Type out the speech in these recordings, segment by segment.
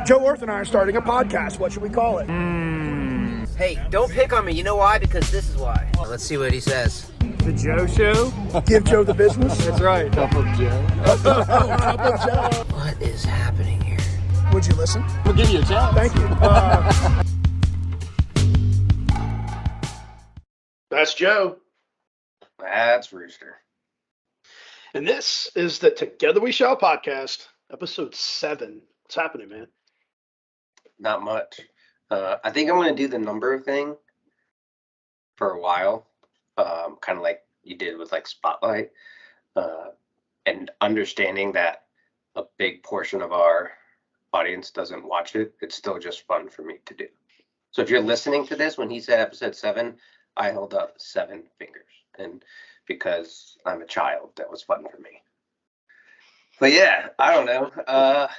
Joe Orth and I are starting a podcast. What should we call it? Hey, don't pick on me. You know why? Because this is why. Let's see what he says. The Joe Show? Give Joe the business? That's right. Cup of Joe. Cup of Joe. What is happening here? Would you listen? We'll give you a chance. Thank you. That's Joe. That's Rooster. And this is the Together We Shall podcast, episode 7. What's happening, man? Not much. I think I'm going to do the number thing for a while, kind of like you did with like Spotlight, and understanding that a big portion of our audience doesn't watch it. It's still just fun for me to do. So if you're listening to this, when he said episode 7, I held up 7 fingers, and because I'm a child, that was fun for me. But yeah, I don't know.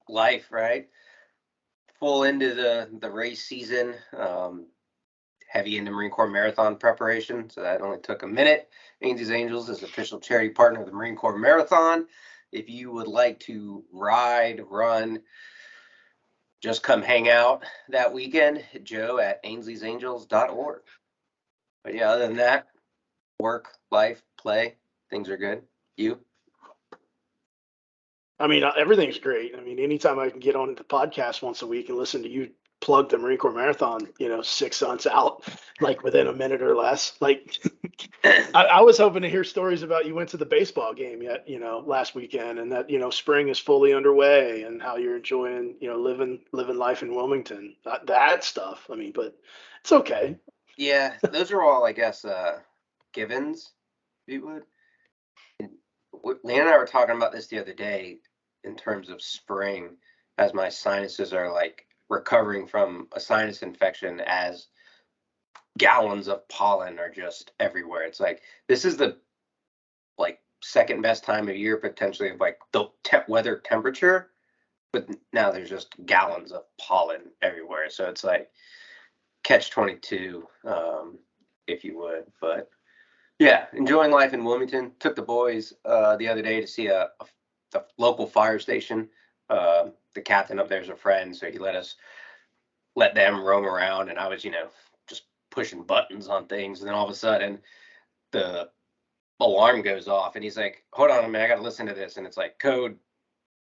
Life, right? Full into the race season, heavy into Marine Corps Marathon preparation. So that only took a minute. Ainsley's Angels is official charity partner of the Marine Corps Marathon. If you would like to ride, run, just come hang out that weekend, Joe at Ainsley'sAngels.org. But yeah, other than that, work, life, play, things are good. You? I mean, everything's great. I mean, anytime I can get on the podcast once a week and listen to you plug the Marine Corps Marathon, 6 months out, like within a minute or less. Like, I was hoping to hear stories about you went to the baseball game yet, last weekend, and that, spring is fully underway and how you're enjoying, living life in Wilmington. That stuff. I mean, but it's okay. Yeah, those are all, I guess, givens, if you would. Leanne and I were talking about this the other day in terms of spring, as my sinuses are like recovering from a sinus infection, as gallons of pollen are just everywhere. It's like, this is the second best time of year potentially of like the weather temperature, but now there's just gallons of pollen everywhere. So it's like catch 22, if you would. But yeah, enjoying life in Wilmington. Took the boys the other day to see the local fire station. The captain up there is a friend, so he let them roam around, and I was, just pushing buttons on things, and then all of a sudden the alarm goes off, and he's like, "Hold on a minute, I got to listen to this," and it's like code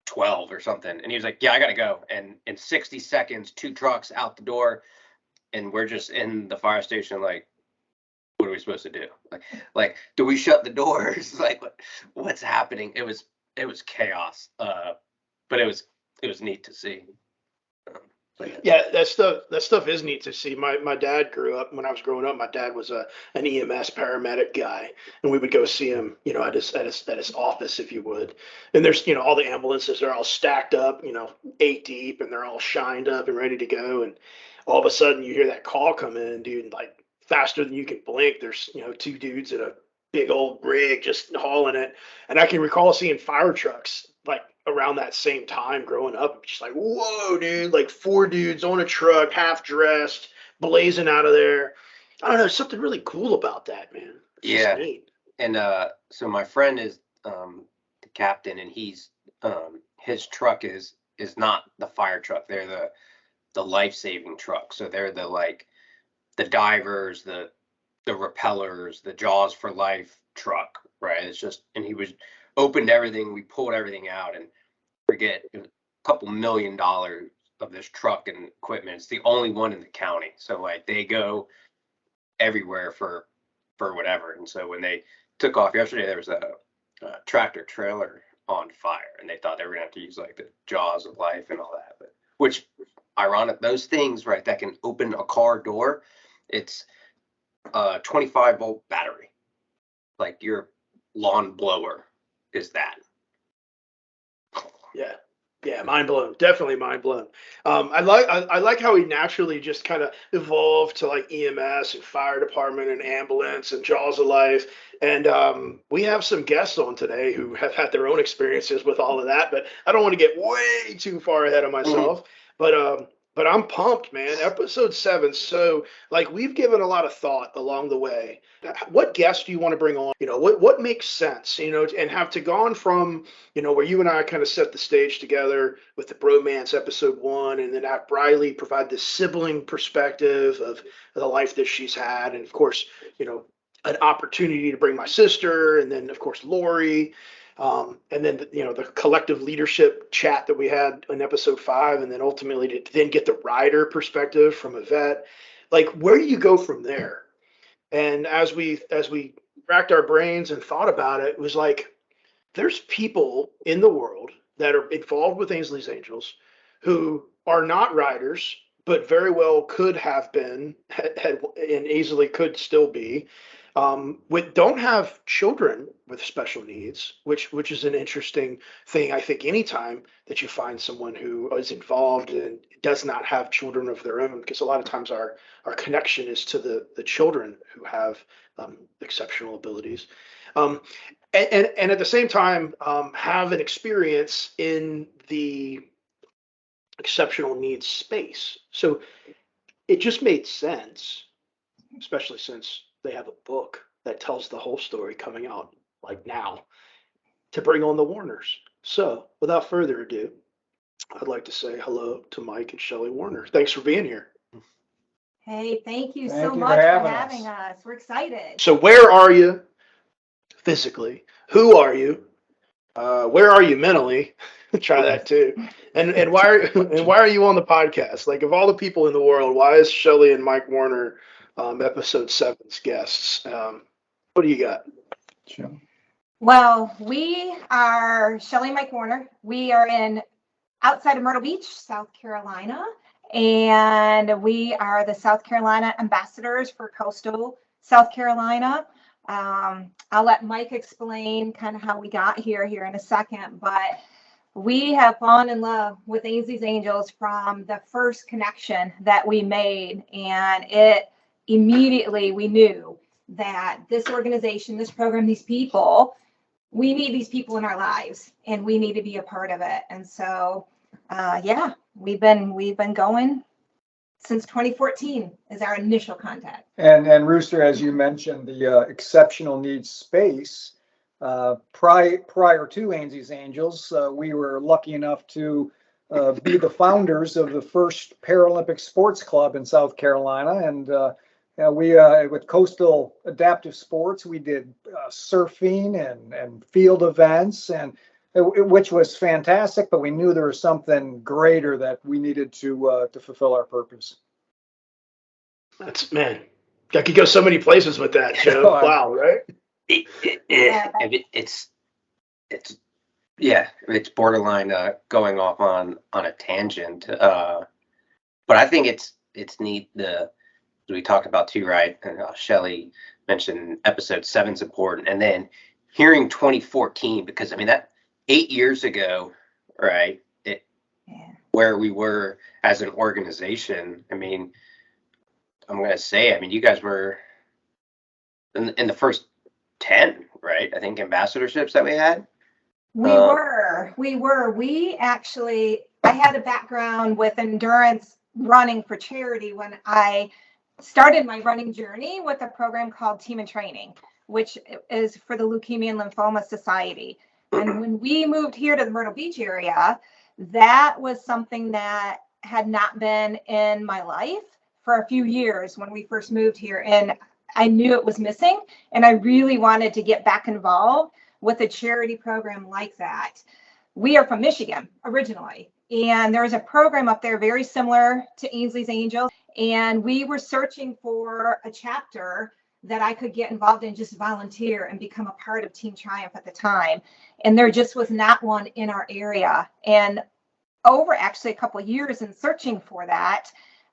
12 or something, and he was like, "Yeah, I got to go," and in 60 seconds, 2 trucks out the door, and we're just in the fire station like, what are we supposed to do? Like, do we shut the doors? Like, what's happening? It was chaos. But it was neat to see. Yeah, that stuff is neat to see. My dad grew up, when I was growing up, my dad was an EMS paramedic guy, and we would go see him, at his office, if you would. And there's, all the ambulances are all stacked up, 8 deep, and they're all shined up and ready to go. And all of a sudden you hear that call come in, dude, and like faster than you can blink, there's 2 dudes in a big old rig just hauling it. And I can recall seeing fire trucks like around that same time growing up, just like, whoa, dude, like 4 dudes on a truck, half dressed, blazing out of there. I don't know, something really cool about that, man. It's yeah, just neat. And so my friend is the captain, and he's his truck is not the fire truck. They're the life-saving truck. So they're the divers, the repellers, the Jaws for Life truck, right? It's just, and he opened everything, we pulled everything out, and forget, it was a couple $1 million of this truck and equipment. It's the only one in the county. So like they go everywhere for whatever. And so when they took off yesterday, there was a tractor trailer on fire, and they thought they were gonna have to use like the Jaws of Life and all that, but which ironic, those things, right, that can open a car door, it's a 25-volt battery. Like your lawn blower is that. Yeah, mind blown. Definitely mind blown. I like how he naturally just kind of evolved to like EMS and fire department and ambulance and Jaws of Life. And we have some guests on today who have had their own experiences with all of that, but I don't want to get way too far ahead of myself. But but I'm pumped, man. Episode 7. So, like, we've given a lot of thought along the way. What guests do you want to bring on? What makes sense, and have to gone from, where you and I kind of set the stage together with the bromance episode 1, and then have Briley provide this sibling perspective of the life that she's had. And of course, an opportunity to bring my sister, and then of course Lori, and then the collective leadership chat that we had in episode 5, and then ultimately to then get the rider perspective from Yvette. Like, where do you go from there? And as we racked our brains and thought about it, it was like, there's people in the world that are involved with Ainsley's Angels who are not riders, but very well could have been, and easily could still be, don't have children with special needs, which is an interesting thing. I think anytime that you find someone who is involved and does not have children of their own, because a lot of times our connection is to the children who have exceptional abilities. And at the same time, have an experience in the exceptional needs space. So it just made sense, especially since they have a book that tells the whole story coming out like now, to bring on the Warners. So without further ado, I'd like to say hello to Mike and Shelly Warner. Thanks for being here. Hey, thank you Thank so you much for for having having us. We're excited. So where are you physically? Who are you? Where are you mentally? Try that too. And why are you on the podcast? Like, of all the people in the world, why is Shelly and Mike Warner episode 7's guests? What do you got? Sure. Well, we are Shelly and Mike Warner. We are outside of Myrtle Beach, South Carolina, and we are the South Carolina ambassadors for coastal South Carolina. I'll let Mike explain kind of how we got here in a second, but we have fallen in love with Ainsley's Angels from the first connection that we made, and it immediately we knew that this organization, this program, these people, we need these people in our lives, and we need to be a part of it. And so, yeah, we've been going since 2014 is our initial contact. And Rooster, as you mentioned, the exceptional needs space, prior to Ainsley's Angels, we were lucky enough to be the founders of the first Paralympic sports club in South Carolina. And we, with Coastal Adaptive Sports, we did surfing and field events, and which was fantastic, but we knew there was something greater that we needed to fulfill our purpose. That's, man, I could go so many places with that, Joe. Wow, right? It's borderline going off on a tangent, but I think it's neat. We talked about too, right? And Shelly mentioned episode 7's important, and then hearing 2014, because I mean that 8 years ago, right? Where we were as an organization. I mean, I'm going to say, I mean, you guys were in the first 10, right? I think ambassadorships that we had. We were. We actually, I had a background with endurance running for charity when I started my running journey with a program called Team in Training, which is for the Leukemia and Lymphoma Society. And when we moved here to the Myrtle Beach area, that was something that had not been in my life for a few years when we first moved here. And I knew it was missing, and I really wanted to get back involved with a charity program like that. We are from Michigan originally, and there's a program up there very similar to Ainsley's Angels, and we were searching for a chapter that I could get involved in, just volunteer and become a part of Team Triumph at the time. And there just was not one in our area. And over actually a couple of years in searching for that,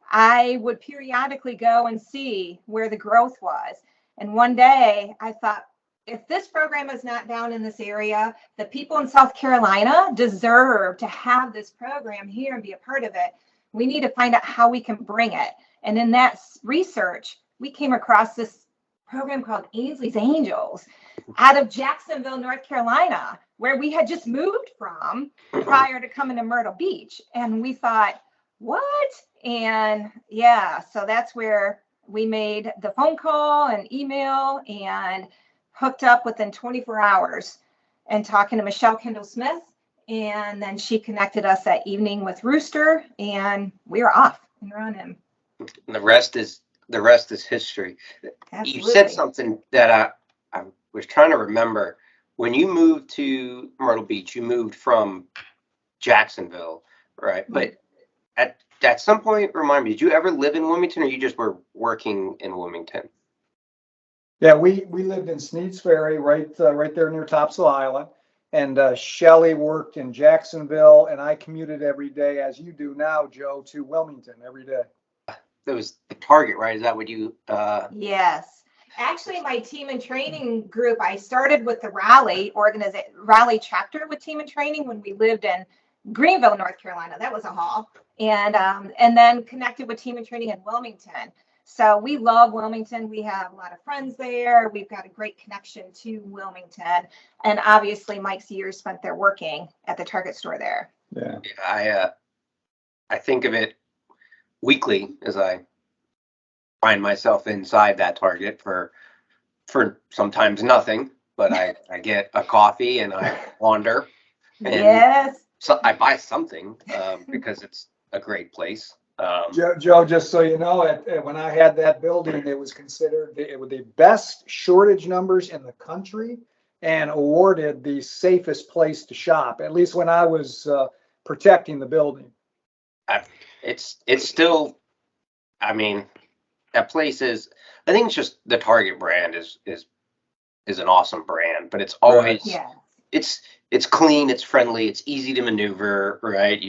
I would periodically go and see where the growth was. And one day I thought, if this program is not down in this area, the people in South Carolina deserve to have this program here and be a part of it. We need to find out how we can bring it. And in that research, we came across this program called Ainsley's Angels out of Jacksonville, North Carolina, where we had just moved from prior to coming to Myrtle Beach. And we thought, what? And yeah, so that's where we made the phone call and email and hooked up within 24 hours and talking to Michelle Kendall Smith. And then she connected us that evening with Rooster, and we were off and running. And the rest is history. Absolutely. You said something that I was trying to remember. When you moved to Myrtle Beach, you moved from Jacksonville, right? But at some point, remind me, did you ever live in Wilmington, or you just were working in Wilmington? Yeah, we lived in Sneads Ferry, right there near Topsail Island. And Shelly worked in Jacksonville, and I commuted every day, as you do now, Joe, to Wilmington every day. That was the Target, right? Is that what you? Yes. Actually, my team and training group, I started with the rally chapter with team and training when we lived in Greenville, North Carolina. That was a haul. And then connected with team and training in Wilmington. So we love Wilmington. We have a lot of friends there. We've got a great connection to Wilmington. And obviously Mike's years spent there working at the Target store there. Yeah. I think of it weekly as I find myself inside that Target for sometimes nothing, but I get a coffee and I wander. And yes. So I buy something because it's a great place. Joe, just so you know, when I had that building, it was considered the best shortage numbers in the country and awarded the safest place to shop, at least when I was protecting the building. It's still, I mean, that place is, I think it's just the Target brand is an awesome brand, but it's always, yeah. It's clean, it's friendly, it's easy to maneuver, right?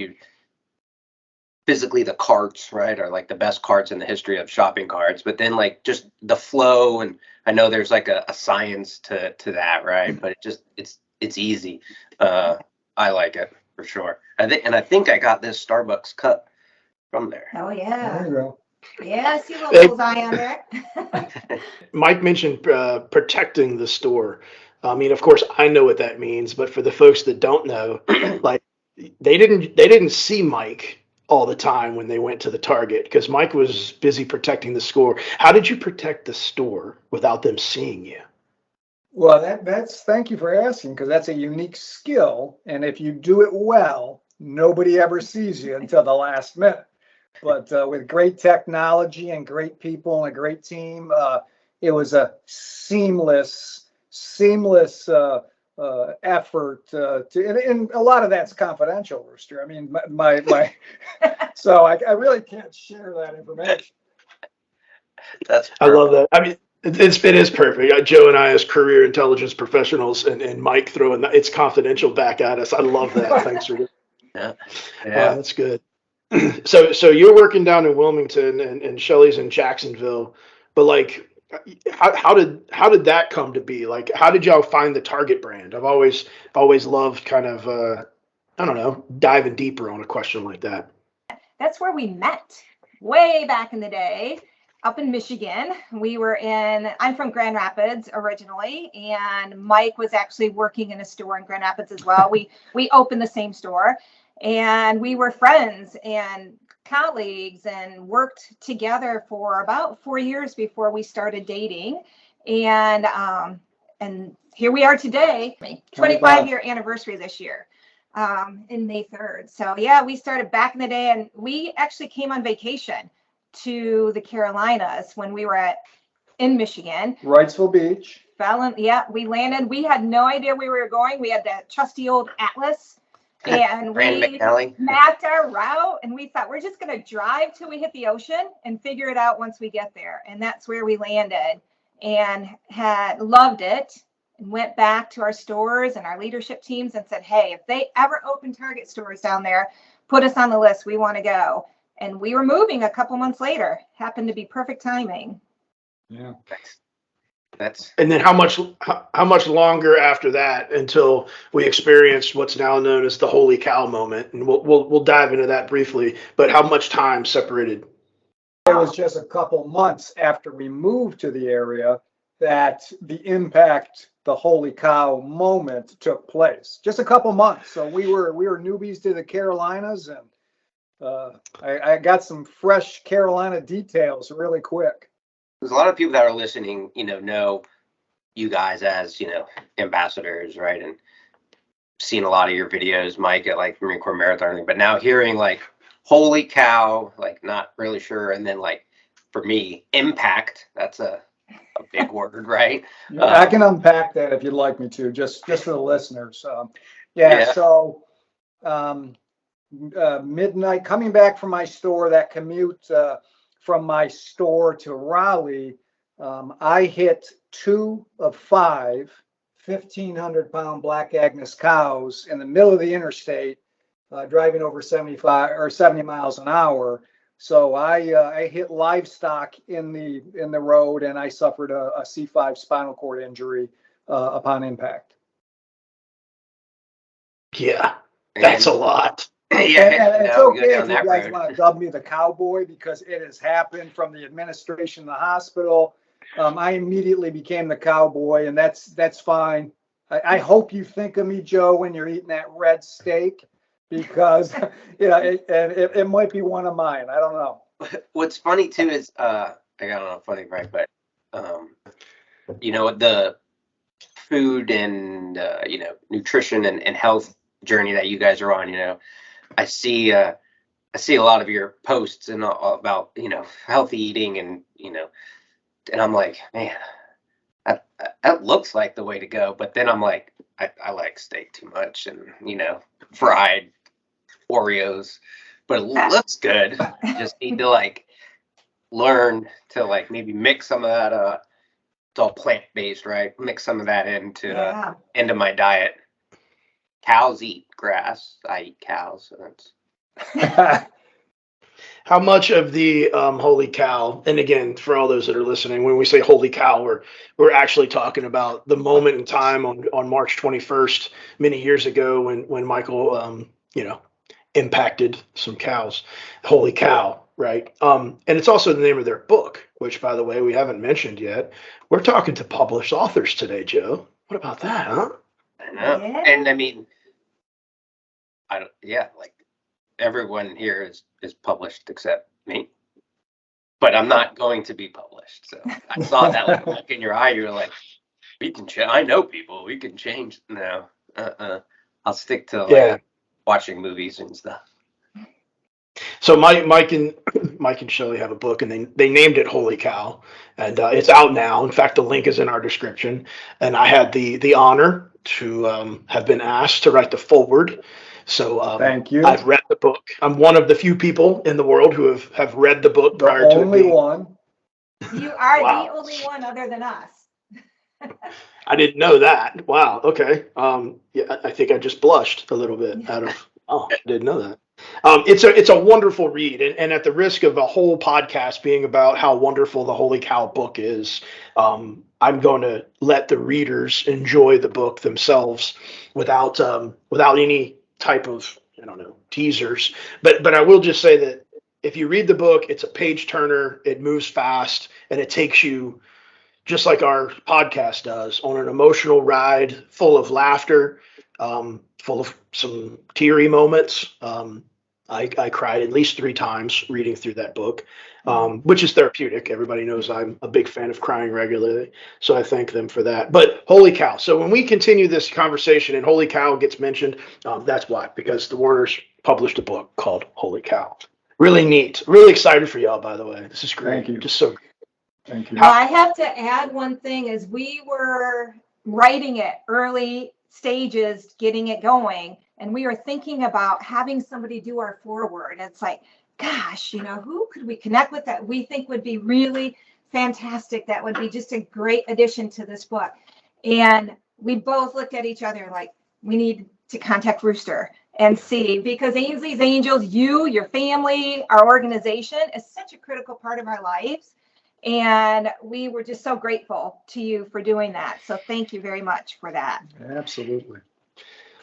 Physically, the carts, right, are like the best carts in the history of shopping carts, but then like just the flow, and I know there's like a science to that, right? But it's easy. I like it for sure. I think I got this Starbucks cup from there. Oh yeah. There you go. Yeah, I see a little bullseye on there. Mike mentioned protecting the store. I mean, of course, I know what that means, but for the folks that don't know, like they didn't see Mike all the time when they went to the Target because Mike was busy protecting the store. How did you protect the store without them seeing you? Well, that's thank you for asking, because that's a unique skill, and if you do it well, nobody ever sees you until the last minute. But with great technology and great people and a great team, it was a seamless effort and a lot of that's confidential, Rooster. I mean, my so I really can't share that information. I love that. I mean, it is perfect. Joe and I, as career intelligence professionals, and Mike throwing it's confidential back at us. I love that. Thanks for that. Yeah. That's good. So you're working down in Wilmington and Shelly's in Jacksonville, but like, how did that come to be? Like, how did y'all find the Target brand? I've always loved kind of I don't know, diving deeper on a question like that. That's where we met way back in the day up in Michigan. I'm from Grand Rapids originally, and Mike was actually working in a store in Grand Rapids as well. We opened the same store, and we were friends and colleagues and worked together for about 4 years before we started dating. And here we are today, 25-year anniversary this year, in May 3rd. So yeah, we started back in the day, and we actually came on vacation to the Carolinas when we were in Michigan. Wrightsville Beach. We landed. We had no idea where we were going. We had that trusty old atlas. And we mapped our route, and we thought we're just going to drive till we hit the ocean and figure it out once we get there. And that's where we landed, and had loved it, and went back to our stores and our leadership teams and said, hey, if they ever open Target stores down there, put us on the list. We want to go. And we were moving a couple months later. Happened to be perfect timing. Yeah. And then how much longer after that until we experienced what's now known as the holy cow moment? And we'll dive into that briefly, but how much time separated? It was just a couple months after we moved to the area that the impact, the holy cow moment took place. Just a couple months. So we were newbies to the Carolinas, and I got some fresh Carolina details really quick. There's a lot of people that are listening, know you guys as, ambassadors, right? And seen a lot of your videos, Mike, at like Marine Corps Marathon, but now hearing like, holy cow, like not really sure. And then like, for me, impact, that's a big word, right? I can unpack that if you'd like me to, just for the listeners. Yeah. So midnight, coming back from my store, that commute from my store to Raleigh, I hit 2 of 5 1,500-pound black Angus cows in the middle of the interstate, driving over 75 or 70 miles an hour. So I hit livestock in the road, and I suffered a C5 spinal cord injury upon impact. Yeah, that's a lot. Yeah, and it's okay if you guys want to dub me the cowboy, because it has happened from the administration of the hospital. I immediately became the cowboy, and that's fine. I hope you think of me, Joe, when you're eating that red steak, because it might be one of mine. I don't know. What's funny too is I don't know, funny, right? But the food and nutrition and health journey that you guys are on. I see a lot of your posts and all about healthy eating and and I'm like, man, that looks like the way to go. But then I'm like, I like steak too much and fried Oreos, but it looks good. Just need to like learn to like maybe mix some of that. It's all plant based, right? Mix some of that into my diet. Cows eat grass. I eat cows. So that's. How much of the holy cow, and again, for all those that are listening, when we say holy cow, we're actually talking about the moment in time on March 21st, many years ago, when Michael, impacted some cows. Holy cow, right? And it's also the name of their book, which, by the way, we haven't mentioned yet. We're talking to published authors today, Joe. What about that, huh? I know. Yeah. And I mean, like everyone here is published except me. But I'm not going to be published. So I saw that look in your eye. You're like, we can change. I know people. We can change. No, I'll stick to watching movies and stuff. So Mike and Shelly have a book, and they named it Holy Cow, and it's out now. In fact, the link is in our description. And I had the honor to have been asked to write the foreword. So thank you. I've read the book. I'm one of the few people in the world who have read the book prior to it. Only one. You are the only one other than us. I didn't know that. Wow. Okay. I think I just blushed a little bit I didn't know that. It's a wonderful read, and at the risk of a whole podcast being about how wonderful the Holy Cow book is, I'm going to let the readers enjoy the book themselves without any type of teasers. But I will just say that if you read the book, it's a page turner. It moves fast, and it takes you, just like our podcast does, on an emotional ride full of laughter, full of some teary moments. I cried at least 3 times reading through that book, which is therapeutic. Everybody knows I'm a big fan of crying regularly, so I thank them for that. But Holy Cow. So when we continue this conversation and Holy Cow gets mentioned, that's why, because the Warners published a book called Holy Cow. Really neat. Really excited for y'all, by the way. This is great. Thank you. Just so great. Thank you. Well, I have to add one thing. As we were writing it, early stages, getting it going, and we were thinking about having somebody do our foreword. It's like, gosh, who could we connect with that we think would be really fantastic? That would be just a great addition to this book. And we both looked at each other like, we need to contact Rooster and see, because Ainsley's Angels, your family, our organization is such a critical part of our lives. And we were just so grateful to you for doing that. So thank you very much for that. Absolutely.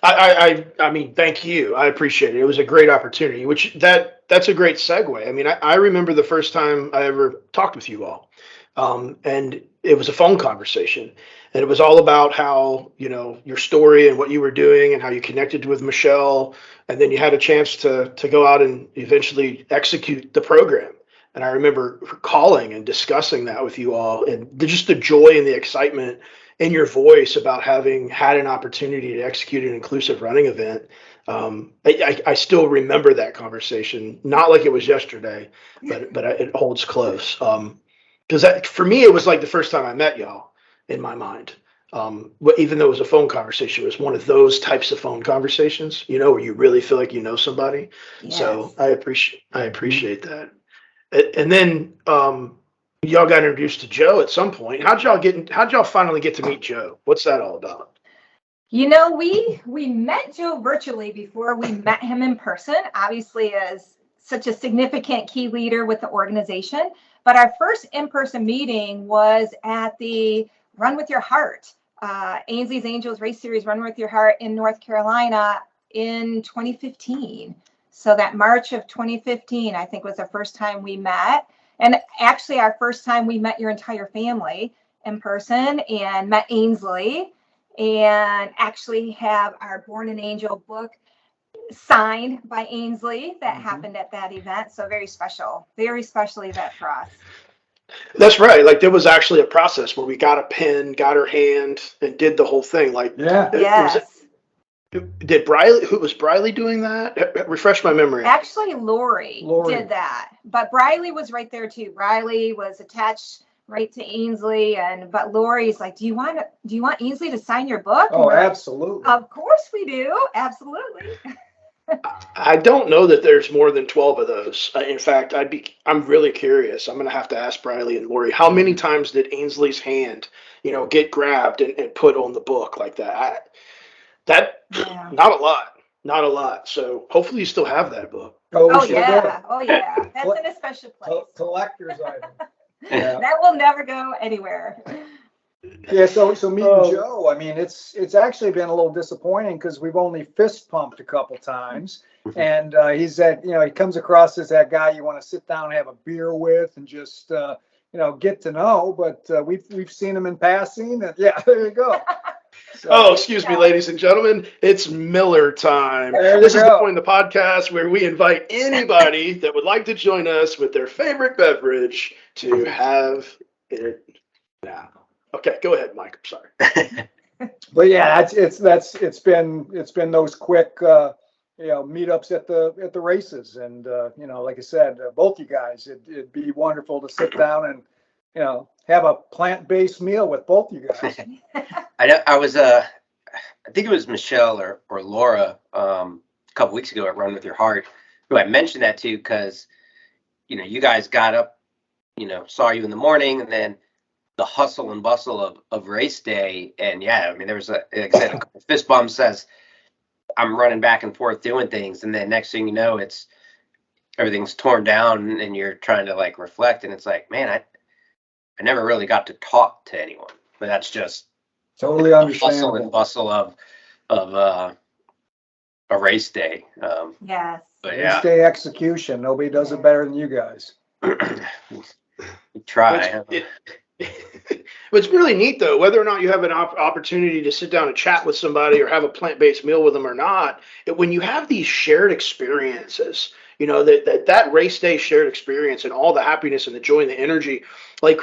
I mean, thank you. I appreciate it. It was a great opportunity, which that's a great segue. I mean, I remember the first time I ever talked with you all. And it was a phone conversation, and it was all about how, your story and what you were doing and how you connected with Michelle, and then you had a chance to go out and eventually execute the program. And I remember calling and discussing that with you all, and just the joy and the excitement in your voice about having had an opportunity to execute an inclusive running event. I still remember that conversation, not like it was yesterday, but it holds close. Because for me, it was like the first time I met y'all in my mind. Even though it was a phone conversation, it was one of those types of phone conversations, where you really feel like you know somebody. Yes. So I appreciate that. And then y'all got introduced to Joe at some point. How'd y'all finally get to meet Joe? What's that all about? We met Joe virtually before we met him in person, obviously as such a significant key leader with the organization. But our first in-person meeting was at the Run With Your Heart, Ainsley's Angels Race Series Run With Your Heart in North Carolina in 2015. So that March of 2015, I think, was the first time we met. And actually our first time we met your entire family in person and met Ainsley, and actually have our Born an Angel book signed by Ainsley that happened at that event. So very special event for us. That's right. Like there was actually a process where we got a pen, got her hand, and did the whole thing. Like, Yes. Did Briley? Who was Briley doing that? Refresh my memory. Actually, Lori did that, but Briley was right there too. Briley was attached right to Ainsley, but Lori's like, do you want Ainsley to sign your book? Oh, absolutely. Of course we do. Absolutely. I don't know that there's more than 12 of those. In fact, I'm really curious. I'm going to have to ask Briley and Lori, how many times did Ainsley's hand, get grabbed and put on the book like that? Not a lot. So hopefully you still have that book. Oh yeah. That's in a special place. Collector's item. Yeah. That will never go anywhere. Yeah, so meeting Joe, I mean, it's actually been a little disappointing because we've only fist pumped a couple times, and he's he comes across as that guy you want to sit down and have a beer with and just get to know. But we've seen him in passing, and yeah, there you go. So, excuse me, ladies and gentlemen, it's Miller time. This is the point of the podcast where we invite anybody that would like to join us with their favorite beverage to have it now. Okay, go ahead, Mike. I'm sorry. But yeah, it's been those quick meetups at the races, and like I said, both you guys, it'd be wonderful to sit down and have a plant-based meal with both you guys. I think it was Michelle or Laura a couple weeks ago at Run With Your Heart who I mentioned that to, because you guys got up, saw you in the morning, and then the hustle and bustle of race day. And yeah, I mean, there was like I said, a couple fist bumps as I'm running back and forth doing things. And then next thing you know, everything's torn down and you're trying to like reflect. And it's like, man, I never really got to talk to anyone, but that's just totally the understandable. hustle and bustle of a race day. Yes. But race day execution. Nobody does it better than you guys. We try. It's really neat though, whether or not you have an opportunity to sit down and chat with somebody or have a plant-based meal with them or not, when you have these shared experiences, that race day shared experience and all the happiness and the joy and the energy, like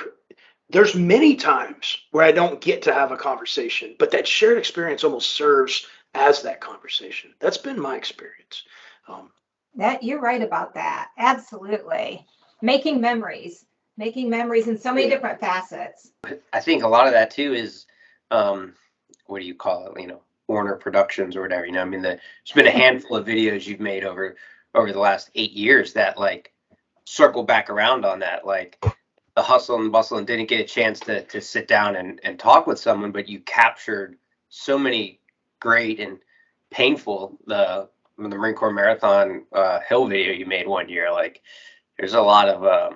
there's many times where I don't get to have a conversation, but that shared experience almost serves as that conversation. That's been my experience. That you're right about that. Absolutely. Making memories in so many different facets. I think a lot of that too is, what do you call it? Warner Productions or whatever. I mean, there's been a handful of videos you've made over the last 8 years that like circle back around on that, like the hustle and bustle, and didn't get a chance to sit down and talk with someone, but you captured so many great and painful, the Marine Corps Marathon hill video you made one year. Like there's a lot of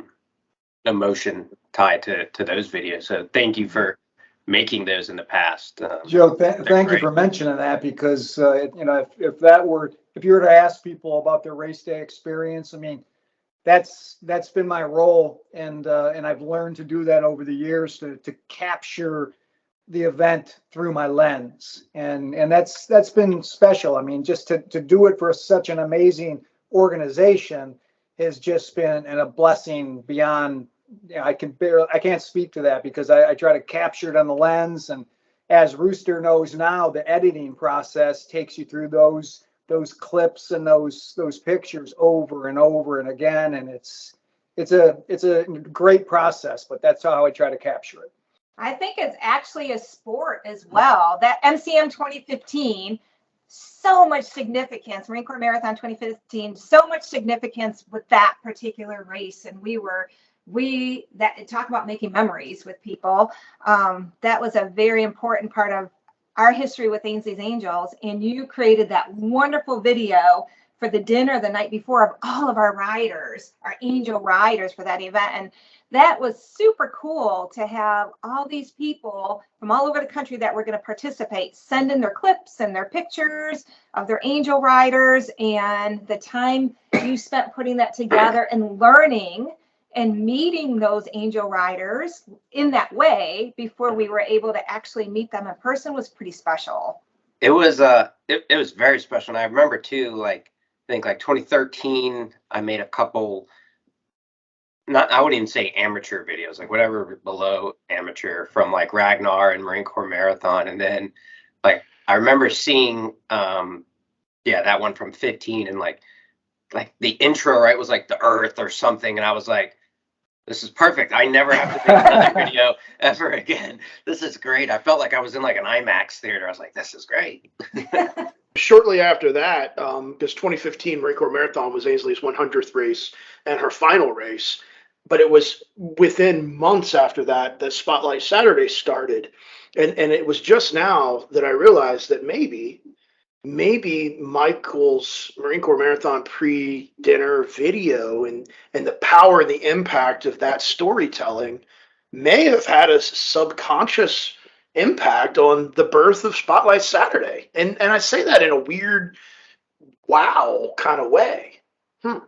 emotion tied to those videos. So thank you for making those in the past. Joe, thank you for mentioning that, because if you were to ask people about their race day experience, I mean, that's been my role, and I've learned to do that over the years to capture the event through my lens, and that's been special. I mean, just to do it for such an amazing organization has just been a blessing beyond. I can't speak to that because I try to capture it on the lens, and as Rooster knows now, the editing process takes you through those clips and those pictures over and over and again, and it's a great process, but that's how I try to capture it. I think it's actually a sport as well. That MCM 2015, so much significance. Marine Corps Marathon 2015, so much significance with that particular race. And that talk about making memories with people. That was a very important part of our history with Ainsley's Angels. And you created that wonderful video for the dinner the night before of all of our riders, our angel riders for that event. And that was super cool to have all these people from all over the country that were going to participate send in their clips and their pictures of their angel riders, and the time you spent putting that together and learning and meeting those angel riders in that way before we were able to actually meet them in person was pretty special. It was it was very special. And I remember too, I think 2013, I made a couple, I wouldn't even say amateur videos, whatever below amateur, from Ragnar and Marine Corps Marathon. And then I remember seeing that one from 15, and the intro, right, was the Earth or something, and I was like, this is perfect. I never have to make another video ever again. This is great. I felt like I was in an IMAX theater. I was like, this is great. Shortly after that, because 2015 Marine Corps Marathon was Ainsley's 100th race and her final race, but it was within months after that Spotlight Saturday started, and it was just now that I realized that maybe Michael's Marine Corps Marathon pre-dinner video and the power and the impact of that storytelling may have had a subconscious impact on the birth of Spotlight Saturday. And I say that in a weird, wow kind of way. I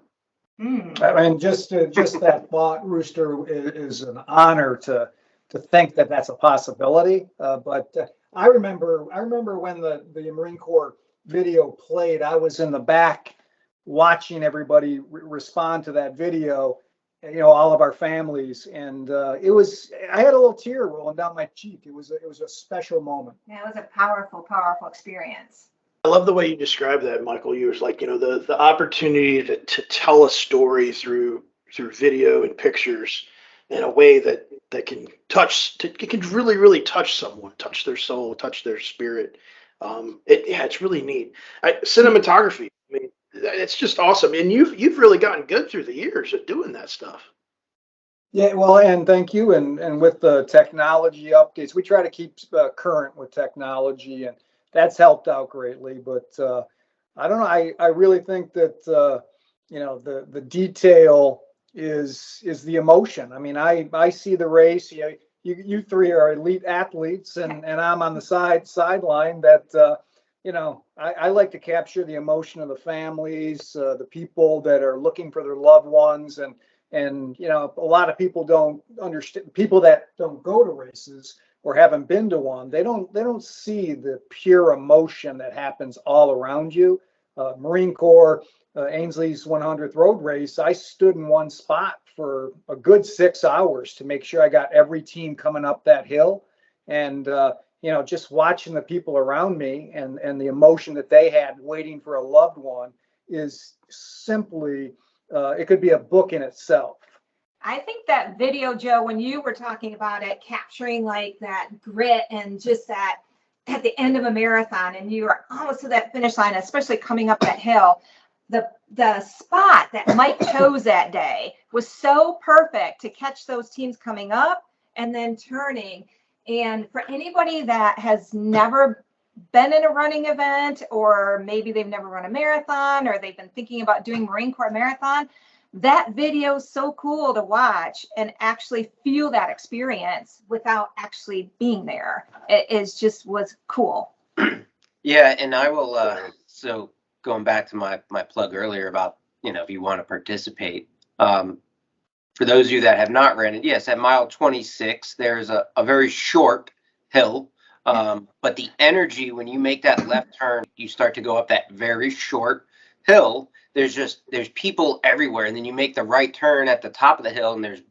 mean, just that thought, Rooster, is an honor to think that that's a possibility. But I remember when the Marine Corps video played, I was in the back watching everybody respond to that video, all of our families, and I had a little tear rolling down my cheek. It was a special moment. Yeah, it was a powerful experience. I love the way you describe that, Michael. You was the opportunity to tell a story through video and pictures in a way that can it can really, really touch someone, touch their soul, touch their spirit. It's really neat. Cinematography, I mean, it's just awesome. And you've really gotten good through the years at doing that stuff. Yeah, well, and thank you. And with the technology updates, we try to keep current with technology, and that's helped out greatly. But I don't know. I really think that the detail is the emotion. I mean, I see the race. You three are elite athletes, and I'm on the sideline. That I like to capture the emotion of the families, the people that are looking for their loved ones, and a lot of people don't understand. People that don't go to races or haven't been to one, they don't see the pure emotion that happens all around you. Marine Corps, Ainsley's 100th road race, I stood in one spot for a good 6 hours to make sure I got every team coming up that hill. And, just watching the people around me and the emotion that they had waiting for a loved one is simply, it could be a book in itself. I think that video, Joe, when you were talking about it, capturing that grit and just that at the end of a marathon, and you were almost to that finish line, especially coming up that hill, the spot that Mike chose that day was so perfect to catch those teams coming up and then turning. And for anybody that has never been in a running event, or maybe they've never run a marathon, or they've been thinking about doing Marine Corps Marathon, that video is so cool to watch and actually feel that experience without actually being there. Was cool. Yeah, and I will, so going back to my plug earlier about, if you want to participate, For those of you that have not ran it, yes, at mile 26, there's a very short hill. But the energy, when you make that left turn, you start to go up that very short hill. There's people everywhere. And then you make the right turn at the top of the hill and there's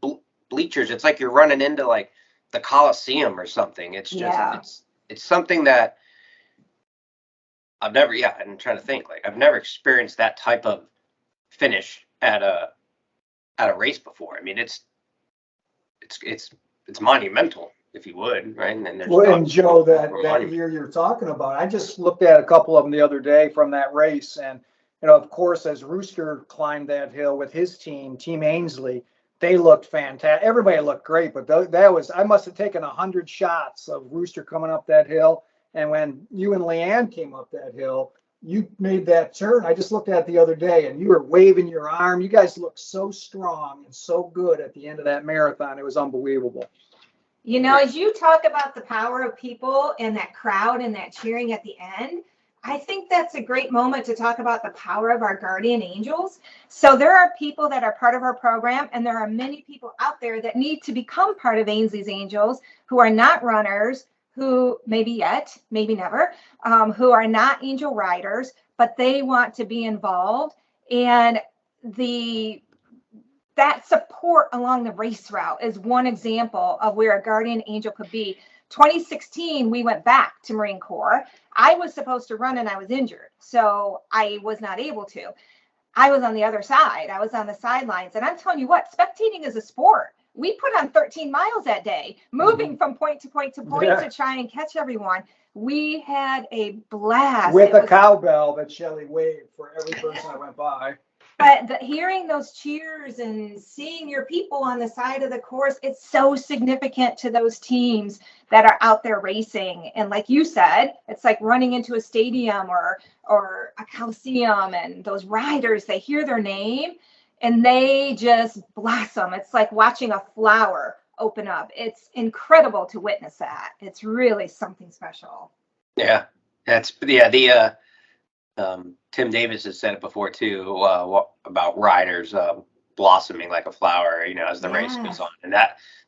bleachers. It's like you're running into like the Coliseum or something. It's just, it's something that I'm trying to think, like I've never experienced that type of finish at a race before. I mean, it's monumental, if you would, right? And then there's and Joe, that year you're talking about, I just looked at a couple of them the other day from that race, and of course, as Rooster climbed that hill with his team, Team Ainsley, they looked fantastic. Everybody looked great, but I must have taken 100 shots of Rooster coming up that hill. And when you and Leanne came up that hill, you made that turn. I just looked at it the other day, and you were waving your arm. You guys looked so strong and so good at the end of that marathon. It was unbelievable. As you talk about the power of people and that crowd and that cheering at the end, I think that's a great moment to talk about the power of our guardian angels. So there are people that are part of our program, and there are many people out there that need to become part of Ainsley's Angels who are not runners, who maybe yet, maybe never, who are not angel riders, but they want to be involved. And that support along the race route is one example of where a guardian angel could be. 2016, we went back to Marine Corps. I was supposed to run and I was injured, so I was not able to. I was on the other side. I was on the sidelines. And I'm telling you what, spectating is a sport. We put on 13 miles that day, moving from point to point to point to try and catch everyone. We had a blast. With a cowbell that Shelly waved for every person that went by. But hearing those cheers and seeing your people on the side of the course, it's so significant to those teams that are out there racing. And like you said, it's like running into a stadium or a Coliseum, and those riders, they hear their name and they just blossom. It's like watching a flower open up. It's incredible to witness that. It's really something special. Yeah, Tim Davis has said it before too, about riders blossoming like a flower, as the race goes on, and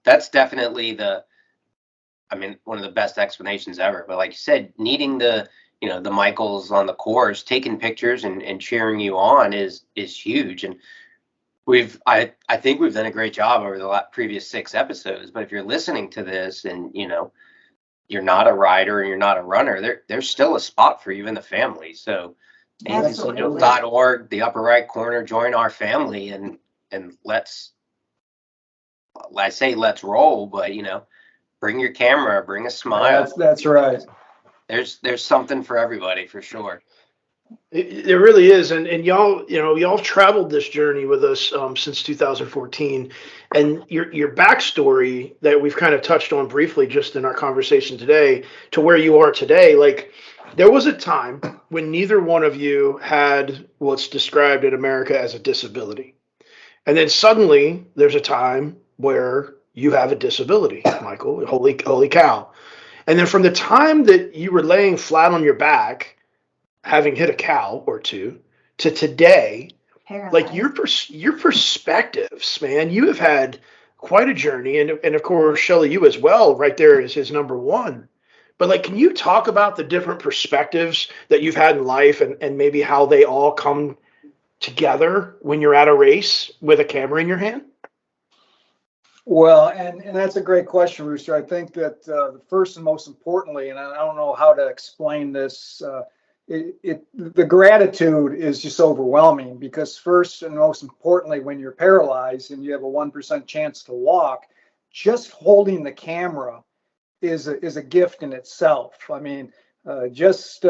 that's definitely one of the best explanations ever. But like you said, needing the Michaels on the course, taking pictures and cheering you on is huge. And I think we've done a great job over the previous 6 episodes. But if you're listening to this and you're not a rider and you're not a runner, there's still a spot for you in the family. So AinsleyAngels.org, the upper right corner, join our family and let's roll, but bring your camera, bring a smile. That's right. There's something for everybody for sure. There really is, and y'all traveled this journey with us since 2014, and your backstory that we've kind of touched on briefly just in our conversation today to where you are today. Like, there was a time when neither one of you had what's described in America as a disability, and then suddenly there's a time where you have a disability, Michael. Holy cow! And then from the time that you were laying flat on your back, having hit a cow or two, to today, paralyzed. Like your perspectives, man, you have had quite a journey, and of course, Shelly, you as well. Right there is his number one. But like, can you talk about the different perspectives that you've had in life, and maybe how they all come together when you're at a race with a camera in your hand? Well, and that's a great question, Rooster. I think that first and most importantly, and I don't know how to explain this. The gratitude is just overwhelming, because first and most importantly, when you're paralyzed and you have a 1% chance to walk, just holding the camera is a gift in itself. I mean, just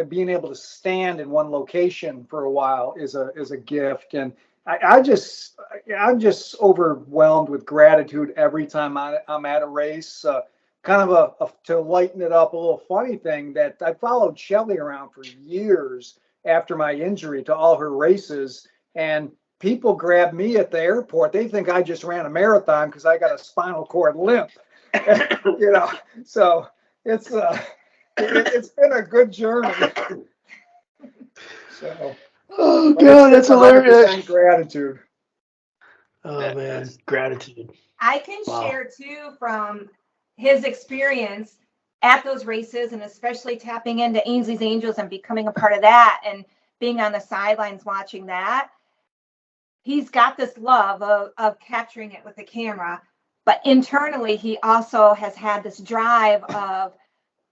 being able to stand in one location for a while is a gift, and I'm just overwhelmed with gratitude every time I'm at a race. Kind of to lighten it up, a little funny thing, that I followed Shelly around for years after my injury to all her races, and people grab me at the airport. They think I just ran a marathon because I got a spinal cord limp. So it's been a good journey. So, oh God, that's hilarious. Gratitude. Oh man, that's gratitude. I can Wow. share too from his experience at those races, and especially tapping into Ainsley's Angels and becoming a part of that and being on the sidelines watching that. He's got this love of capturing it with the camera, but internally he also has had this drive of,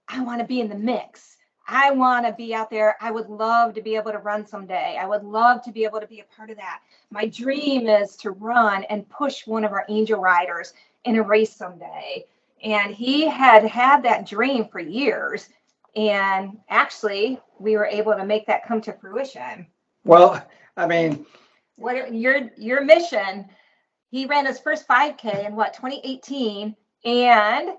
I want to be in the mix. I want to be out there. I would love to be able to run someday. I would love to be able to be a part of that. My dream is to run and push one of our angel riders in a race someday. And he had that dream for years. And actually, we were able to make that come to fruition. Well, I mean, What your mission? He ran his first 5K in 2018, and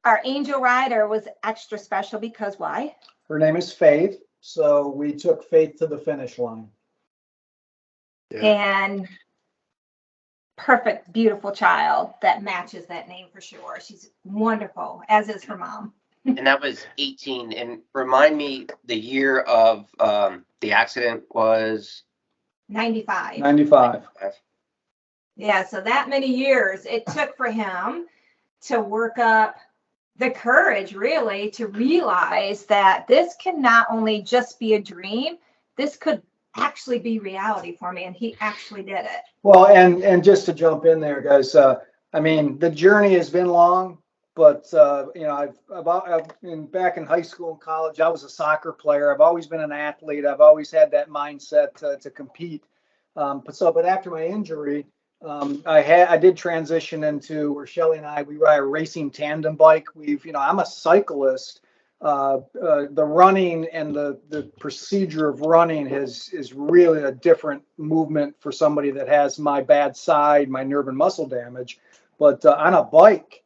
our angel rider was extra special because why? her name is Faith, so we took Faith to the finish line. Yeah. And perfect, beautiful child that matches that name for sure. She's wonderful, as is her mom. and that was 18. And remind me, the year of the accident was 95. 95. Yeah, so that many years it took for him to work up the courage, really, to realize that this can not only just be a dream, this could actually be reality for me. And he actually did it. Well, and just to jump in there, guys, I mean, the journey has been long, but you know, I've been back in high school and college. I was a soccer player. I've always been an athlete. I've always had that mindset to compete. But after my injury, I did transition into where Shelly and I, we ride a racing tandem bike. I'm a cyclist. The running and the procedure of running is really a different movement for somebody that has my bad side, my nerve and muscle damage. But on a bike,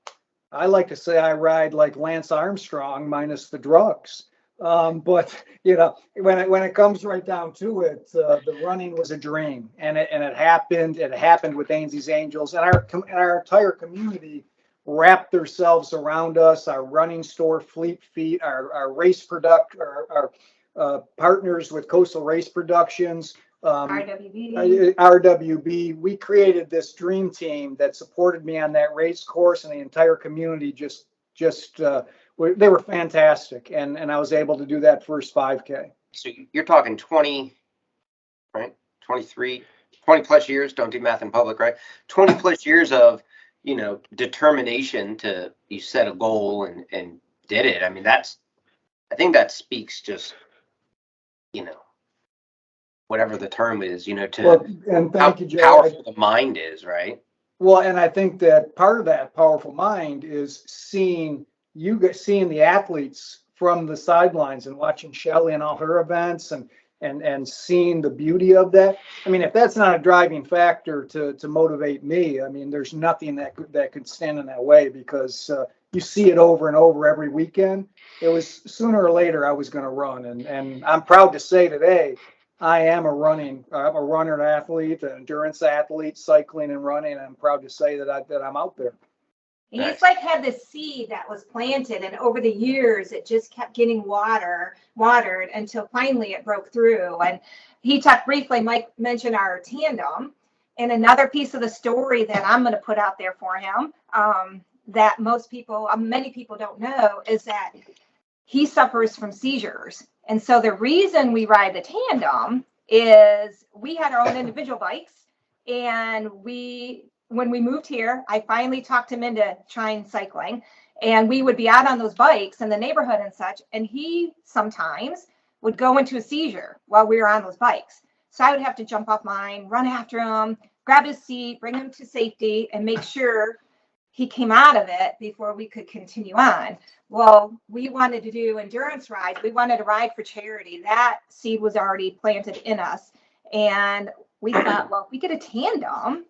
I like to say I ride like Lance Armstrong minus the drugs. But when it comes right down to it, the running was a dream, and it happened. It happened with Ainsley's Angels, and our entire community wrapped themselves around us. Our running store, Fleet Feet, our race our partners with Coastal Race Productions, RWB. We created this dream team that supported me on that race course, and the entire community they were fantastic, and I was able to do that first 5K. So you're talking 20, right? 23, 20 plus years. Don't do math in public, right? 20 plus years of, determination to, you set a goal and did it. I mean, I think that speaks just, whatever the term is, to and how thank you, Joe. Powerful the mind is, right? Well, and I think that part of that powerful mind is seeing the athletes from the sidelines and watching Shelly and all her events and seeing the beauty of that. I mean, if that's not a driving factor to motivate me, I mean, there's nothing that could stand in that way, because you see it over and over every weekend. It was sooner or later I was going to run, and I'm proud to say today I am a runner athlete, an endurance athlete, cycling and running. And I'm proud to say that I'm out there. He's like had this seed that was planted, and over the years it just kept getting watered until finally it broke through. And he talked briefly, Mike mentioned our tandem, and another piece of the story that I'm going to put out there for him, that many people don't know, is that he suffers from seizures. And so the reason we ride the tandem is we had our own individual bikes, and when we moved here, I finally talked him into trying cycling, and we would be out on those bikes in the neighborhood and such. And he sometimes would go into a seizure while we were on those bikes. So I would have to jump off mine, run after him, grab his seat, bring him to safety, and make sure he came out of it before we could continue on. Well, we wanted to do endurance rides. We wanted to ride for charity. That seed was already planted in us. And we thought, well, if we get a tandem,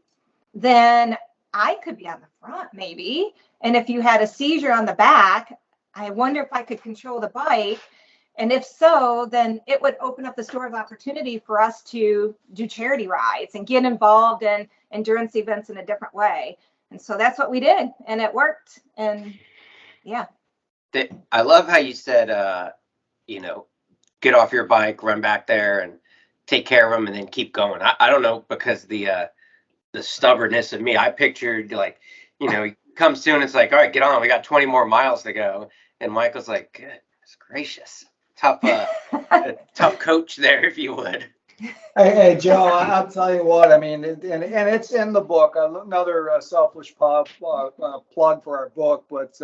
then I could be on the front maybe. And if you had a seizure on the back, I wonder if I could control the bike. And if so, then it would open up the door of opportunity for us to do charity rides and get involved in endurance events in a different way. And so that's what we did, and it worked. And yeah. I love how you said, get off your bike, run back there and take care of them and then keep going. I don't know, because the stubbornness of me. I pictured like, you know, he comes to and it's like, all right, get on. We got 20 more miles to go. And Michael's like, goodness gracious, tough coach there, if you would. Hey, Joe, I'll tell you what, I mean, and it's in the book, another selfish plug for our book, but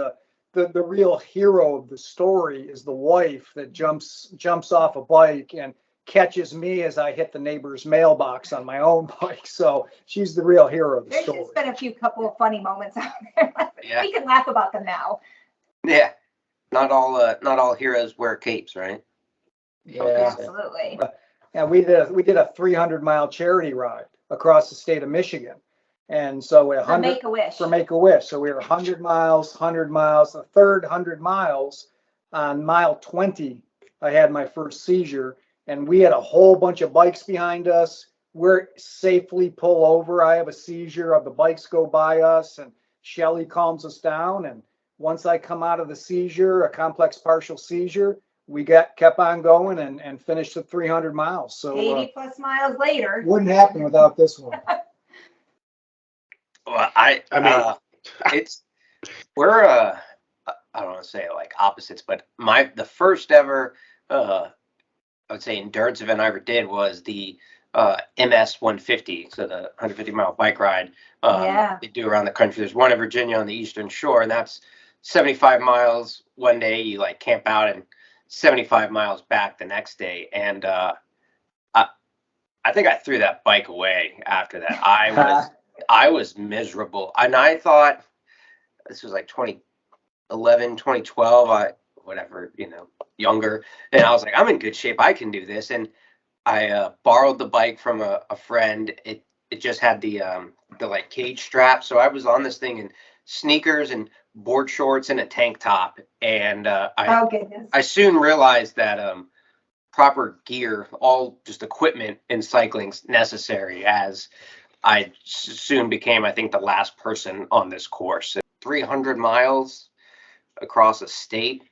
the real hero of the story is the wife that jumps off a bike and catches me as I hit the neighbor's mailbox on my own bike. So she's the real hero of the There's story. just been a few couple of funny moments out there. Yeah. We can laugh about them now. Yeah. Not all heroes wear capes, right? Yeah. Absolutely. And we did a 300-mile charity ride across the state of Michigan. And so For Make-A-Wish. For Make-A-Wish. So we were 100 miles, the third 100 miles on mile 20, I had my first seizure, and we had a whole bunch of bikes behind us. We're safely pull over. I have a seizure, of the bikes go by us, and Shelly calms us down. And once I come out of the seizure, a complex partial seizure, we kept on going and finished the 300 miles. So 80 plus miles later. Wouldn't happen without this one. Well, I mean, we're I don't want to say like opposites, but the first ever I would say endurance event I ever did was the MS 150, so the 150-mile bike ride. They do around the country. There's one in Virginia on the Eastern Shore, and that's 75 miles one day. You like camp out, and 75 miles back the next day. And I think I threw that bike away after that. I was miserable, and I thought this was like 2011, 2012, whatever, you know, younger. And I was like, I'm in good shape. I can do this. And I borrowed the bike from a friend. It just had the like cage strap. So I was on this thing in sneakers and board shorts and a tank top. And I soon realized that proper gear, all just equipment in cycling's necessary, as I soon became, I think, the last person on this course. 300 miles across a state.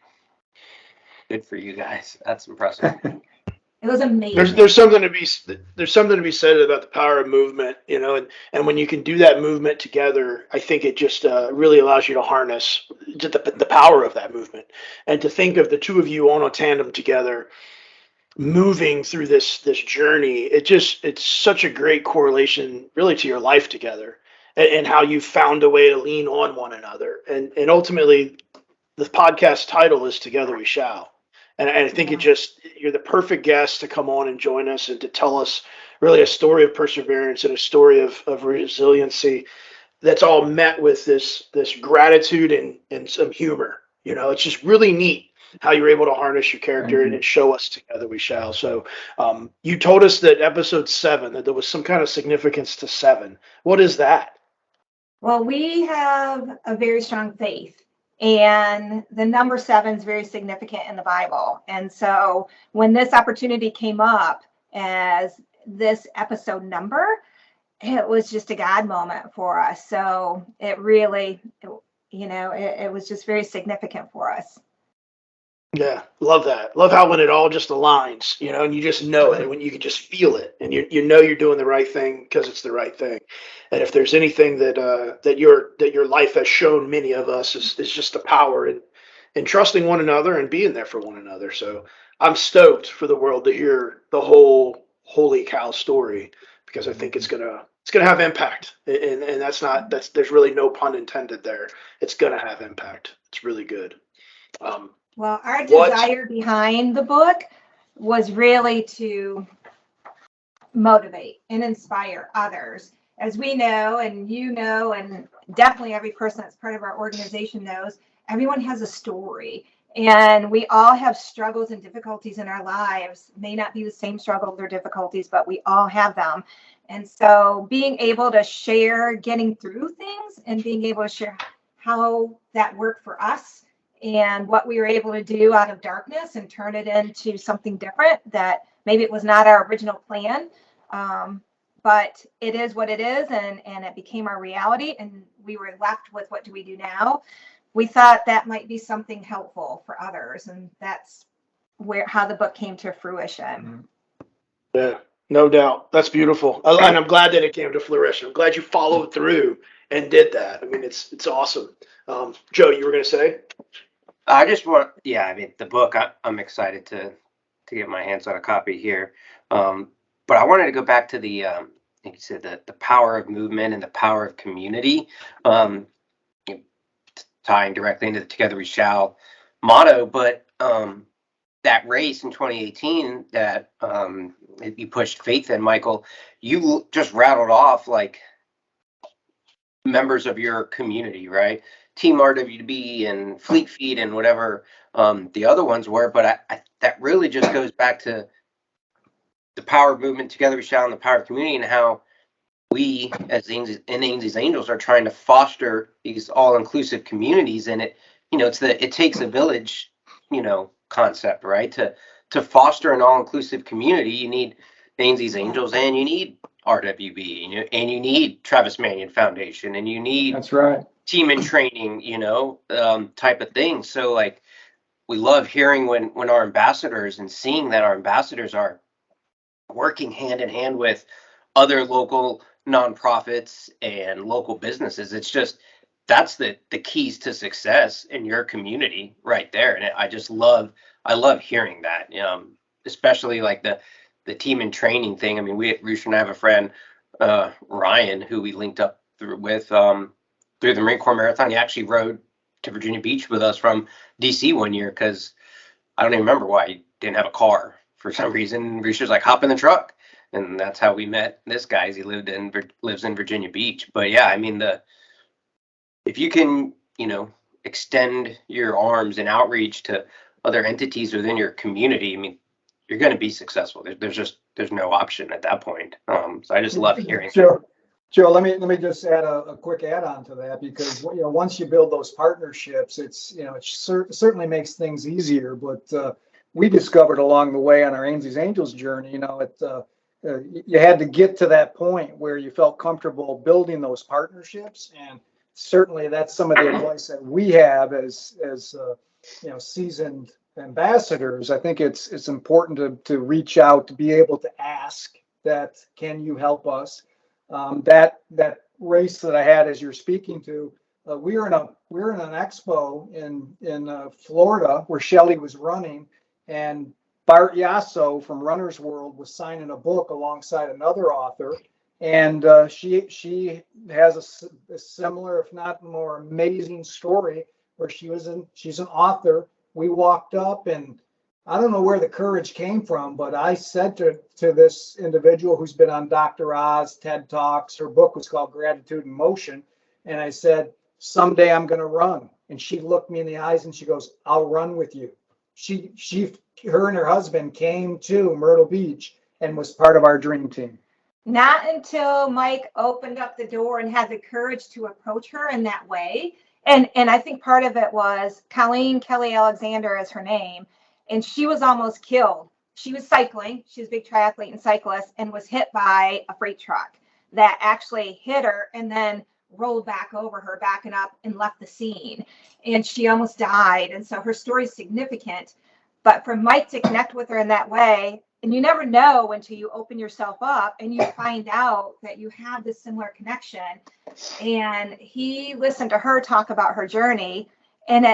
Good for you guys. That's impressive. It was amazing. There's something to be said about the power of movement, you know, and when you can do that movement together, I think it just really allows you to harness the power of that movement, and to think of the two of you on a tandem together, moving through this journey. It's such a great correlation really to your life together, and how you found a way to lean on one another, and ultimately the podcast title is Together We Shall. And I think you're the perfect guest to come on and join us and to tell us really a story of perseverance and a story of resiliency that's all met with this gratitude and some humor. You know, it's just really neat how you're able to harness your character and show us Together We Shall. So you told us that episode 7, that there was some kind of significance to 7. What is that? Well, we have a very strong faith. And the number 7 is very significant in the Bible. And so when this opportunity came up as this episode number, it was just a God moment for us. So it really, it was just very significant for us. Yeah, love that. Love how when it all just aligns, you know, and you just know it, when you can just feel it, and you know you're doing the right thing because it's the right thing. And if there's anything that your life has shown many of us is just the power in trusting one another and being there for one another. So I'm stoked for the world to hear the whole holy cow story, because I think it's gonna have impact, and there's really no pun intended there. It's gonna have impact. It's really good. Well, our desire behind the book was really to motivate and inspire others. As we know, and you know, and definitely every person that's part of our organization knows, everyone has a story. And we all have struggles and difficulties in our lives. May not be the same struggles or difficulties, but we all have them. And so being able to share getting through things and being able to share how that worked for us and what we were able to do out of darkness and turn it into something different, that maybe it was not our original plan, but it is what it is, and it became our reality, and we were left with what do we do now. We thought that might be something helpful for others, and that's how the book came to fruition. Yeah, No doubt. That's beautiful. And I'm glad that it came to fruition. I'm glad you followed through and did that. I mean, it's awesome. Joe, you were going to say? I just want, yeah, I mean, the book, I'm excited to get my hands on a copy here. But I wanted to go back to the, I think you said the power of movement and the power of community, um, tying directly into the Together We Shall motto. But that race in 2018 that you pushed faith in, Michael, you just rattled off like members of your community, right? Team RWB and Fleet Feet and whatever the other ones were. But I that really just goes back to the power of movement, Together We Shall, and the power of community, and how we as Ainsley's Angels are trying to foster these all-inclusive communities. And it takes a village, concept, right? To foster an all-inclusive community, you need Ainsley's Angels, and you need RWB, and you need Travis Manion Foundation, and you need That's right. team in training, type of thing. So like, we love hearing when our ambassadors and seeing that our ambassadors are working hand in hand with other local nonprofits and local businesses. It's just, that's the keys to success in your community right there. And I love hearing that, especially like the team in training thing. I mean, Rooster and I have a friend, Ryan, who we linked up through the Marine Corps Marathon. He actually rode to Virginia Beach with us from DC one year, because I don't even remember why he didn't have a car for some reason. Rooster's like, hop in the truck. And that's how we met this guy. He lives in Virginia Beach. But yeah, I mean, if you can, extend your arms and outreach to other entities within your community, I mean, you're going to be successful. There's no option at that point. So I just love hearing. Joe, let me just add a quick add-on to that, because once you build those partnerships, it certainly makes things easier. But we discovered along the way on our Ainsley's Angels journey, you had to get to that point where you felt comfortable building those partnerships, and certainly that's some of the advice that we have as seasoned ambassadors. I think it's important to reach out, to be able to ask that, can you help us? That race that I had, as you're speaking to, we were in an expo in Florida where Shelly was running, and Bart Yasso from Runner's World was signing a book alongside another author, and she has a similar, if not more, amazing story where she's an author. We walked up, and I don't know where the courage came from, but I said to this individual who's been on Dr. Oz, TED Talks, her book was called Gratitude in Motion, and I said, someday I'm going to run. And she looked me in the eyes and she goes, I'll run with you. Her and her husband came to Myrtle Beach and was part of our dream team. Not until Mike opened up the door and had the courage to approach her in that way. And I think part of it was Colleen Kelly Alexander is her name. And she was almost killed. She was cycling. She was a big triathlete and cyclist, and was hit by a freight truck that actually hit her and then rolled back over her, backing up, and left the scene. And she almost died. And so her story is significant. But for Mike to connect with her in that way, and you never know until you open yourself up and you find out that you have this similar connection. And he listened to her talk about her journey. And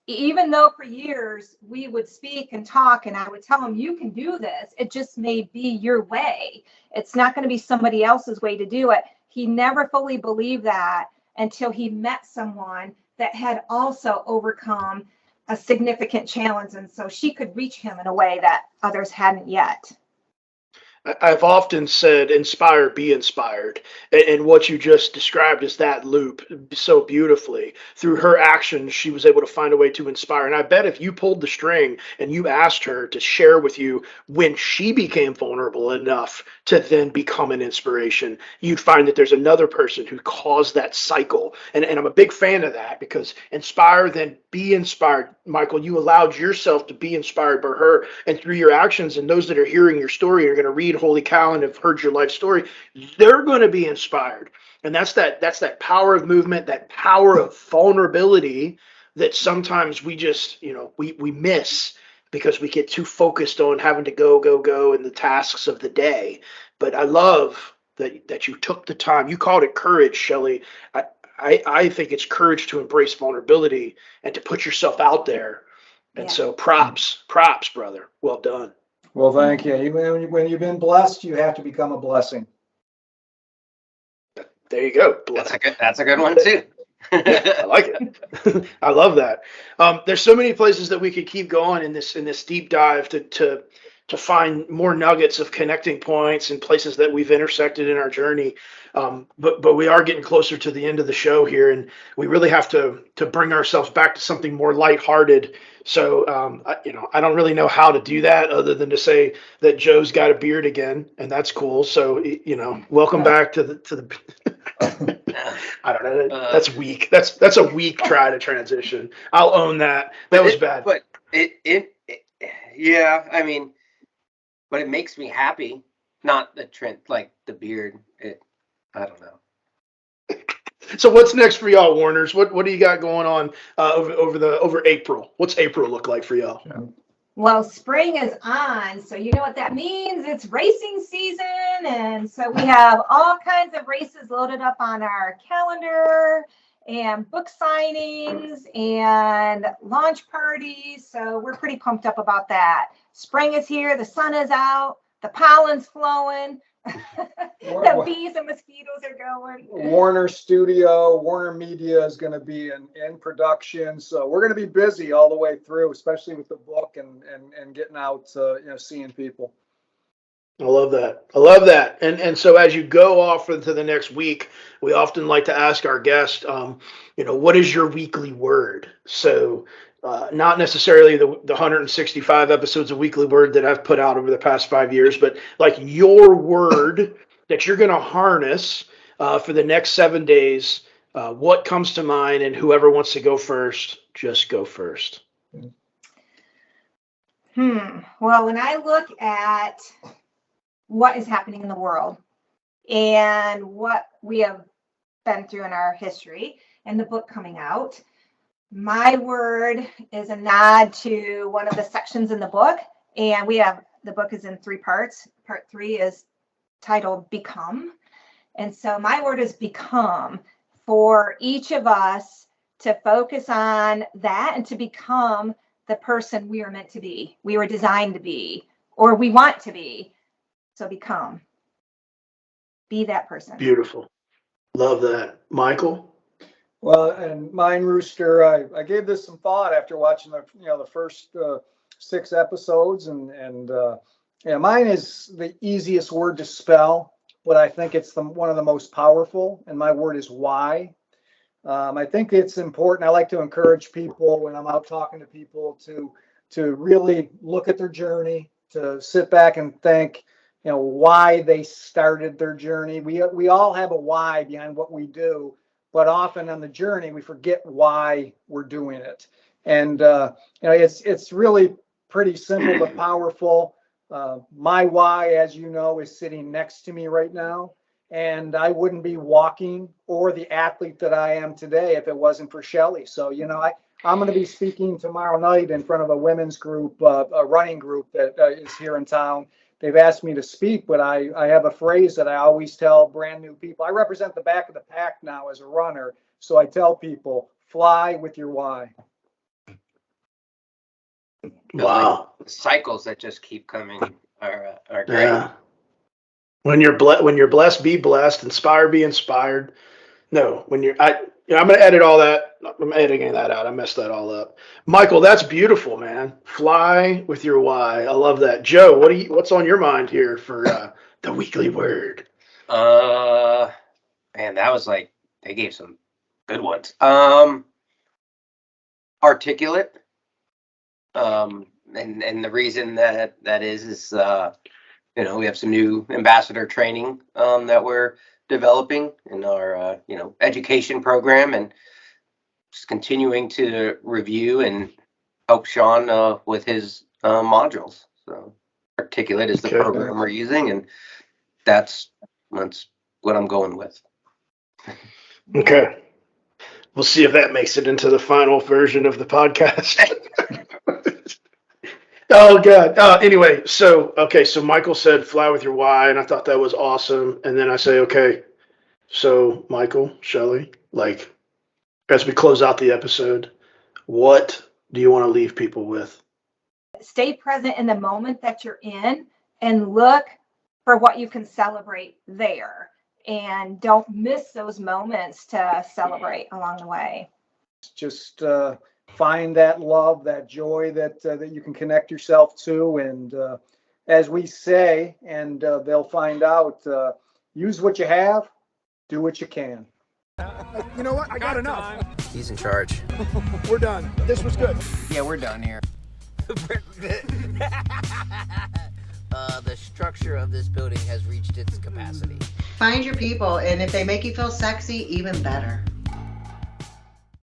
even though for years we would speak and talk, and I would tell him, you can do this, it just may be your way. It's not going to be somebody else's way to do it. He never fully believed that until he met someone that had also overcome a significant challenge. And so she could reach him in a way that others hadn't yet. I've often said, inspire, be inspired. And what you just described is that loop so beautifully. Through her actions, she was able to find a way to inspire. And I bet if you pulled the string and you asked her to share with you when she became vulnerable enough to then become an inspiration, you'd find that there's another person who caused that cycle. And I'm a big fan of that, because inspire, then be inspired. Michael, you allowed yourself to be inspired by her, and through your actions, and those that are hearing your story are going to read Holy Cow and have heard your life story, they're going to be inspired. And that's that power of movement, that power of vulnerability that sometimes we just, we miss because we get too focused on having to go in the tasks of the day. But I love that you took the time. You called it courage, Shelly. I think it's courage to embrace vulnerability and to put yourself out there. And Yeah. so props, brother. Well done. Well, thank you. Even when you've been blessed, you have to become a blessing. There you go. That's a good one too. Yeah, I like it. I love that. There's so many places that we could keep going in this deep dive to find more nuggets of connecting points and places that we've intersected in our journey. But we are getting closer to the end of the show here, and we really have to bring ourselves back to something more lighthearted. So I don't really know how to do that other than to say that Joe's got a beard again, and that's cool. So welcome back to the. I don't know. That's weak. That's a weak try to transition. I'll own that. That was bad. But yeah. I mean, but it makes me happy. Not the trend, like the beard. I don't know. So what's next for y'all, Warners? What do you got going on over April? What's April look like for y'all? Yeah. Well, spring is on, so you know what that means. It's racing season, and so we have all kinds of races loaded up on our calendar, and book signings and launch parties. So we're pretty pumped up about that. Spring is here, the sun is out, the pollen's flowing, the bees and mosquitoes are going. Warner Studio, Warner Media is going to be in production. So we're going to be busy all the way through, especially with the book and getting out, seeing people. I love that. And so as you go off into the next week, we often like to ask our guest, what is your weekly word? So not necessarily the 165 episodes of Weekly Word that I've put out over the past 5 years, but like your word that you're going to harness for the next 7 days. What comes to mind, and whoever wants to go first, just go first. Well, when I look at what is happening in the world and what we have been through in our history and the book coming out, my word is a nod to one of the sections in the book. And the book is in 3 parts. Part 3 is titled Become. And so my word is become, for each of us to focus on that and to become the person we are meant to be, we were designed to be, or we want to be. So become. Be that person. Beautiful. Love that. Michael? Well, and mine, Rooster, I gave this some thought after watching the first 6 episodes, and mine is the easiest word to spell, but I think it's one of the most powerful, and my word is why. I think it's important. I like to encourage people when I'm out talking to people to really look at their journey, to sit back and think, why they started their journey. We all have a why behind what we do, but often on the journey we forget why we're doing it. And it's really pretty simple but powerful. My why, as you know, is sitting next to me right now, and I wouldn't be walking or the athlete that I am today if it wasn't for Shelly. So I'm going to be speaking tomorrow night in front of a women's group, a running group that is here in town. They've asked me to speak, but I have a phrase that I always tell brand new people. I represent the back of the pack now as a runner. So I tell people, fly with your why. Wow. The cycles that just keep coming are great. Yeah. When you're blessed, be blessed. Inspire, be inspired. No, I'm going to edit all that. I'm editing that out. I messed that all up. Michael, that's beautiful, man. Fly with your why. I love that. Joe, what's on your mind here for the weekly word? Man, that was they gave some good ones. Articulate. And the reason that is we have some new ambassador training that we're developing in our education program, and just continuing to review and help Sean with his modules. So Articulate is the program we're using, and that's what I'm going with. Okay. We'll see if that makes it into the final version of the podcast. Oh God. Anyway, so Michael said fly with your why, and I thought that was awesome. And then I say, okay, so Michael, Shelly, like as we close out the episode, what do you want to leave people with? Stay present in the moment that you're in and look for what you can celebrate there. And don't miss those moments to celebrate along the way. Just find that love, that joy that you can connect yourself to. And as we say, and they'll find out, use what you have, do what you can. You know what? I got enough. He's in charge. We're done. This was good. Yeah, we're done here. The structure of this building has reached its capacity. Find your people, and if they make you feel sexy, even better.